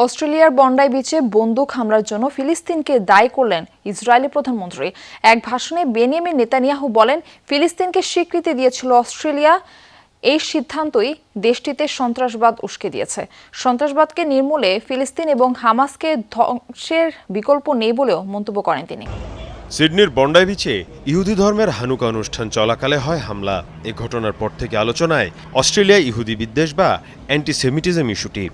অস্ট্রেলিয়ার বন্ডাই বিচে বন্দুক হামলার জন্য ফিলিস্তিনকে দায়ী করলেন ইসরায়েলি প্রধানমন্ত্রী। এক ভাষণে বেনিয়ামিন নেতানিয়াহু বলেন, ফিলিস্তিনকে স্বীকৃতি দিয়েছিল অস্ট্রেলিয়া। এই সিদ্ধান্তই দেশটিতে সন্ত্রাসবাদ উস্কে দিয়েছে। সন্ত্রাসবাদকে নির্মূলে ফিলিস্তিন এবং হামাসকে ধ্বংসের বিকল্প নেই বলেও মন্তব্য করেন তিনি। সিডনির বন্ডাই বিচে ইহুদি ধর্মের হানুকা অনুষ্ঠান চলাকালে হয় হামলা। এ ঘটনার পর থেকে আলোচনায় অস্ট্রেলিয়ায় ইহুদি বিদ্বেষ বা অ্যান্টিসেমিটিজম ইস্যুটি।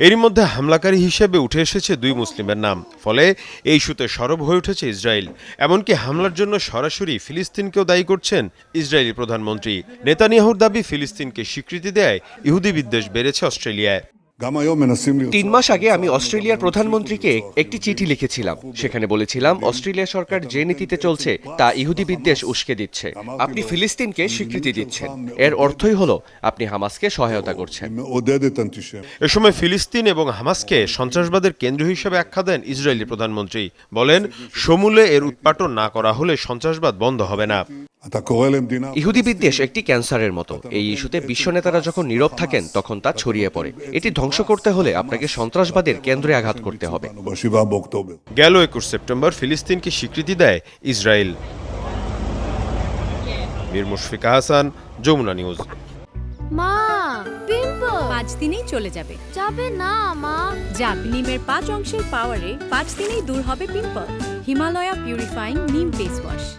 এরই মধ্যে হামলাকারী হিসেবে উঠে এসেছে দুই মুসলিমের নাম। ফলে এই ইস্যুতে সরব হয়ে উঠেছে ইসরায়েল। এমনকি হামলার জন্য সরাসরি ফিলিস্তিনকেও দায়ী করছেন ইসরায়েলি প্রধানমন্ত্রী। নেতানিয়াহুর দাবি, ফিলিস্তিনকে স্বীকৃতি দেয় ইহুদি বিদ্বেষ বেড়েছে অস্ট্রেলিয়ায়। 3 মাস আগে আমি অস্ট্রেলিয়ার প্রধানমন্ত্রীকে একটি চিঠি লিখেছিলাম। সেখানে বলেছিলাম, অস্ট্রেলিয়া সরকার যে নীতিতে চলছে তা ইহুদি বিদ্বেষ উস্কে দিচ্ছে। আপনি ফিলিস্তিনকে স্বীকৃতি দিচ্ছেন, এর অর্থই হলো আপনি হামাসকে সহায়তা করছেন। এ সময় ফিলিস্তিন এবং হামাসকে সন্ত্রাসবাদের কেন্দ্র হিসেবে আখ্যা দেন ইসরায়েলি প্রধানমন্ত্রী। বলেন, সমূলে এর উৎপাটন না করা হলে সন্ত্রাসবাদ বন্ধ হবে না। ইহুদি বিদ্বেষ একটি ক্যান্সারের মতো। এই ইস্যুতে বিশ্ব নেতারা যখন নীরব থাকেন তখন তা ছড়িয়ে পড়ে। এটি ধ্বংস করতে হলে আপনাকে সন্ত্রাসবাদের কেন্দ্রে আঘাত করতে হবে। গেল 21 সেপ্টেম্বর ফিলিস্তিনকে স্বীকৃতি দেয় ইসরায়েল। মীর মুশফিকা হাসান, যমুনা নিউজ। মা, পিম্পল 5 দিনেই চলে যাবে। যাবে না মা। যাক, নিমের 5 অংশের পাওয়ারে 5 দিনেই দূর হবে পিম্পল। হিমালয়া পিউরিফাইং নিম ফেস ওয়াশ।